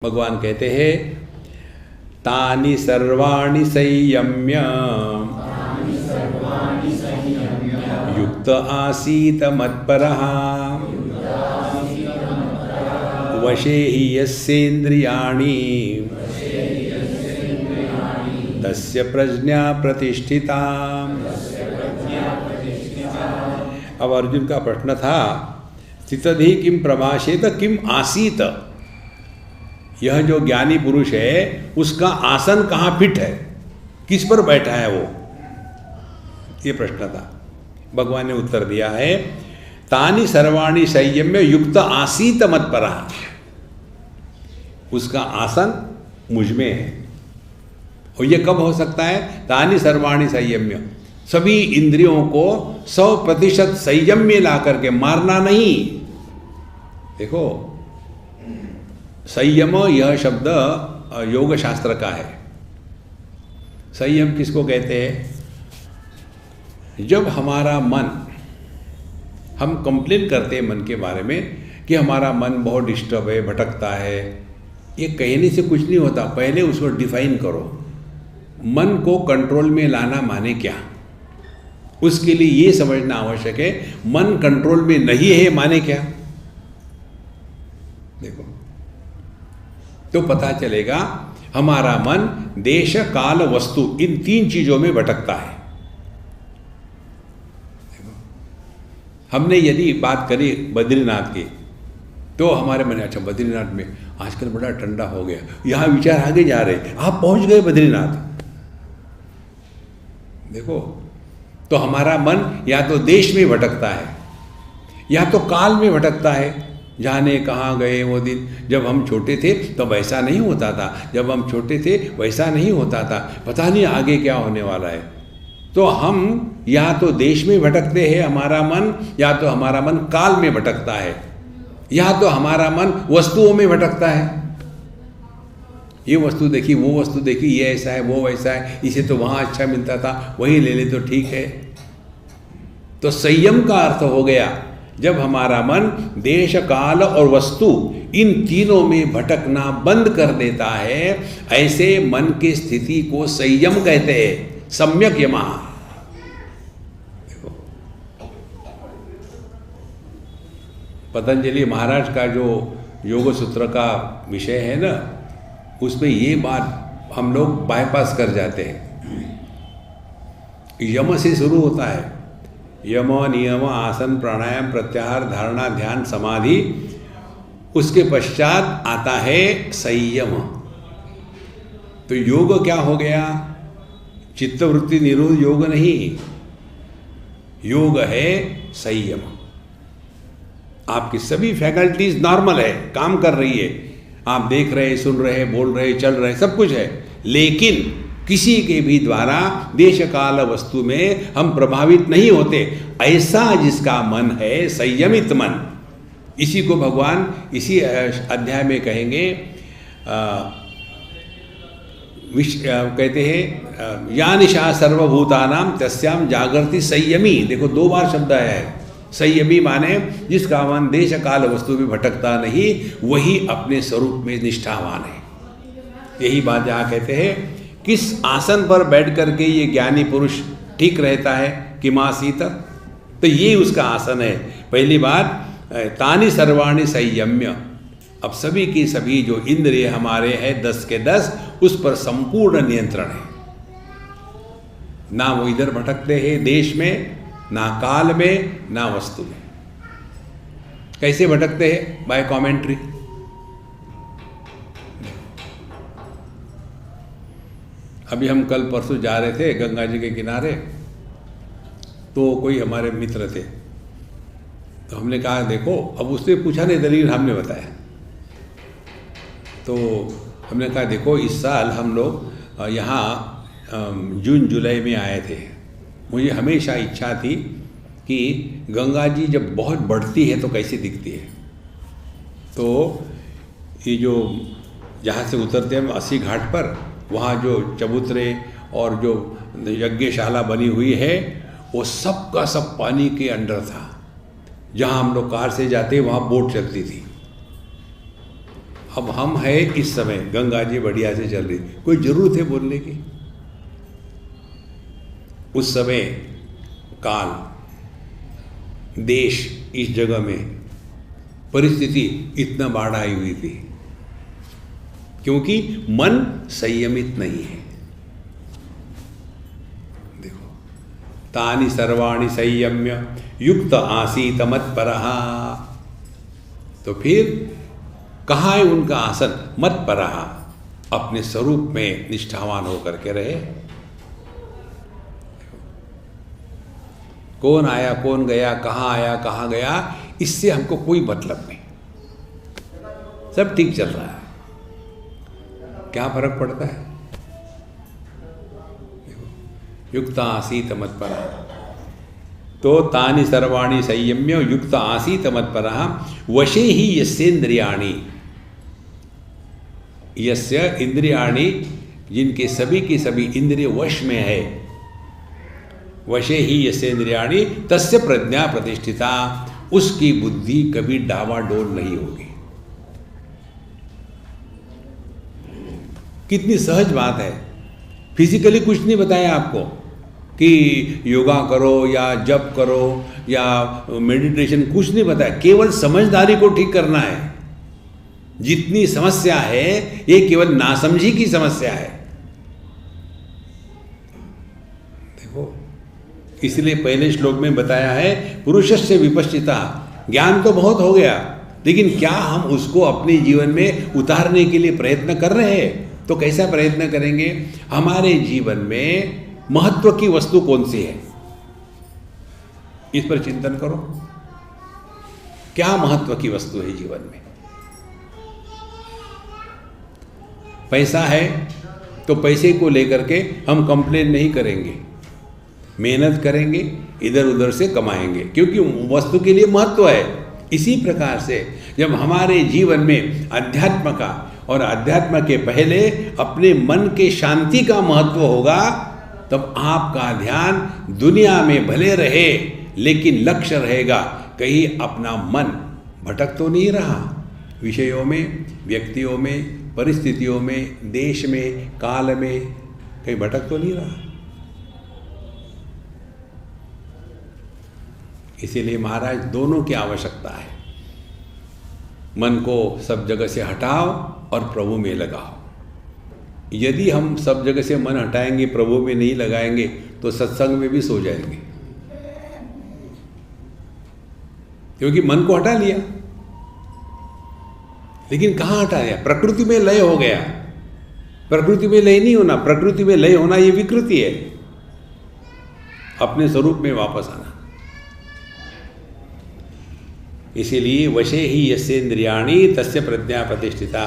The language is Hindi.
भगवान कहते हैं तानि सर्वाणि संयम्य युक्त आसीत मत्परः वशे हि यस्येन्द्रियाणि तस्य प्रज्ञा प्रतिष्ठिता। अब अर्जुन का प्रश्न था स्थितधि किम प्रभाषेत किम आसीत, यह जो ज्ञानी पुरुष है उसका आसन कहाँ फिट है, किस पर बैठा है वो, ये प्रश्न था। भगवान ने उत्तर दिया है तानि सर्वाणि संयम्य युक्त आसीत मत्परः, उसका आसन मुझ में है। और ये कब हो सकता है? तानि सर्वाणि संयम्य, सभी इंद्रियों को 100% संयम में ला करके, मारना नहीं। देखो संयम यह शब्द योग शास्त्र का है। संयम किसको कहते हैं? जब हमारा मन, हम कंप्लेन करते हैं मन के बारे में कि हमारा मन बहुत डिस्टर्ब है, भटकता है, ये कहने से कुछ नहीं होता। पहले उसको डिफाइन करो, मन को कंट्रोल में लाना माने क्या। उसके लिए ये समझना आवश्यक है मन कंट्रोल में नहीं है माने क्या। देखो तो पता चलेगा हमारा मन देश काल वस्तु इन 3 चीजों में भटकता है। हमने यदि बात करी बद्रीनाथ की तो हमारे मन, अच्छा बद्रीनाथ में आजकल बड़ा ठंडा हो गया, यहाँ विचार आगे जा रहे, आप पहुंच गए बद्रीनाथ। देखो तो हमारा मन या तो देश में भटकता है या तो काल में भटकता है। जाने कहाँ गए वो दिन, जब हम छोटे थे तो वैसा नहीं होता था, जब हम छोटे थे वैसा नहीं होता था, पता नहीं आगे क्या होने वाला है। तो हम या तो देश में भटकते हैं हमारा मन, या तो हमारा मन काल में भटकता है, या तो हमारा मन वस्तुओं में भटकता है। ये वस्तु देखी, वो वस्तु देखी, ये ऐसा है, वो वैसा है, इसे तो वहाँ अच्छा मिलता था, वही ले ले तो ठीक है। तो संयम का अर्थ हो गया जब हमारा मन देश काल और वस्तु इन तीनों में भटकना बंद कर देता है, ऐसे मन की स्थिति को संयम कहते हैं, सम्यक यमः। देखो पतंजलि महाराज का जो योग सूत्र का विषय है ना, उसमें ये बात हम लोग बाईपास कर जाते हैं। यम से शुरू होता है, यम नियम आसन प्राणायाम प्रत्याहार धारणा ध्यान समाधि, उसके पश्चात आता है संयम। तो योग क्या हो गया? चित्तवृत्ति निरोध योग नहीं, योग है संयम। आपकी सभी फैकल्टीज नॉर्मल है, काम कर रही है, आप देख रहे, सुन रहे, बोल रहे, चल रहे, सब कुछ है, लेकिन किसी के भी द्वारा देश काल वस्तु में हम प्रभावित नहीं होते। ऐसा जिसका मन है संयमित मन, इसी को भगवान इसी अध्याय में कहेंगे, कहते हैं या निशा सर्वभूतानां तस्याम जागृति संयमी। देखो 2 बार शब्द आया है। संयमी माने जिसका मन देश काल वस्तु में भटकता नहीं, वही अपने स्वरूप में निष्ठावान है। यही बात जहाँ कहते हैं किस आसन पर बैठ करके ये ज्ञानी पुरुष ठीक रहता है, किमासीत, तो ये उसका आसन है। पहली बात तानि सर्वाणि संयम्य, अब सभी की सभी जो इंद्रिय हमारे हैं 10 के 10, उस पर संपूर्ण नियंत्रण है। ना वो इधर भटकते हैं देश में, ना काल में, ना वस्तु में। कैसे भटकते हैं? By commentary. अभी हम कल परसों जा रहे थे गंगा जी के किनारे, तो कोई हमारे मित्र थे, तो हमने कहा देखो, अब उसने पूछा नहीं, दलील हमने बताया। तो हमने कहा देखो इस साल हम लोग यहाँ जून जुलाई में आए थे। मुझे हमेशा इच्छा थी कि गंगा जी जब बहुत बढ़ती है तो कैसी दिखती है। तो ये जो जहाँ से उतरते हैं 80 घाट पर, वहाँ जो चबूतरे और जो यज्ञशाला बनी हुई है, वो सब का सब पानी के अंडर था। जहाँ हम लोग कार से जाते वहाँ बोट चलती थी। अब हम है इस समय, गंगा जी बढ़िया से चल रही, कोई जरूरत है बोलने की? उस समय काल, देश, इस जगह में परिस्थिति इतना बाढ़ आई हुई थी क्योंकि मन संयमित नहीं है। देखो, तानि सर्वाणि संयम्य युक्त आसीत मत्परः। तो फिर कहाँ है उनका आसन? मत्परः, अपने स्वरूप में निष्ठावान होकर के रहे। कौन आया कौन गया, कहाँ आया कहाँ गया, इससे हमको कोई मतलब नहीं, सब ठीक चल रहा है। क्या फर्क पड़ता है? युक्त आसीत मत्परः, तो तानि सर्वाणि संयम्य युक्त आसीत मत्परः वशे ही यस्येन्द्रियाणि, यस्य इंद्रियाणि, जिनके सभी की सभी इंद्रिय वश में है, वशे ही यस्येन्द्रियाणि तस्य प्रज्ञा प्रतिष्ठिता, उसकी बुद्धि कभी डावाडोल नहीं होगी। कितनी सहज बात है। फिजिकली कुछ नहीं बताया आपको कि योगा करो या जप करो या मेडिटेशन, कुछ नहीं बताया, केवल समझदारी को ठीक करना है। जितनी समस्या है ये केवल नासमझी की समस्या है। देखो, इसलिए पहले श्लोक में बताया है पुरुषस्य विपश्चिता, ज्ञान तो बहुत हो गया, लेकिन क्या हम उसको अपने जीवन में उतारने के लिए प्रयत्न कर रहे हैं? तो कैसा प्रयत्न करेंगे? हमारे जीवन में महत्व की वस्तु कौन सी है, इस पर चिंतन करो। क्या महत्व की वस्तु है जीवन में? पैसा है तो पैसे को लेकर के हम कंप्लेन नहीं करेंगे, मेहनत करेंगे, इधर उधर से कमाएंगे, क्योंकि वस्तु के लिए महत्व है। इसी प्रकार से जब हमारे जीवन में अध्यात्म का और अध्यात्म के पहले अपने मन के शांति का महत्व होगा, तब आपका ध्यान दुनिया में भले रहे लेकिन लक्ष्य रहेगा, कहीं अपना मन भटक तो नहीं रहा विषयों में, व्यक्तियों में, परिस्थितियों में, देश में, काल में, कहीं भटक तो नहीं रहा। इसीलिए महाराज दोनों की आवश्यकता है। मन को सब जगह से हटाओ और प्रभु में लगाओ। यदि हम सब जगह से मन हटाएंगे, प्रभु में नहीं लगाएंगे, तो सत्संग में भी सो जाएंगे, क्योंकि मन को हटा लिया। लेकिन कहाँ हटा लिया? प्रकृति में लय हो गया। प्रकृति में लय नहीं होना, प्रकृति में लय होना ये विकृति है। अपने स्वरूप में वापस आना। इसीलिए वशे ही यस्येन्द्रियाणि तस्य प्रज्ञा प्रतिष्ठिता,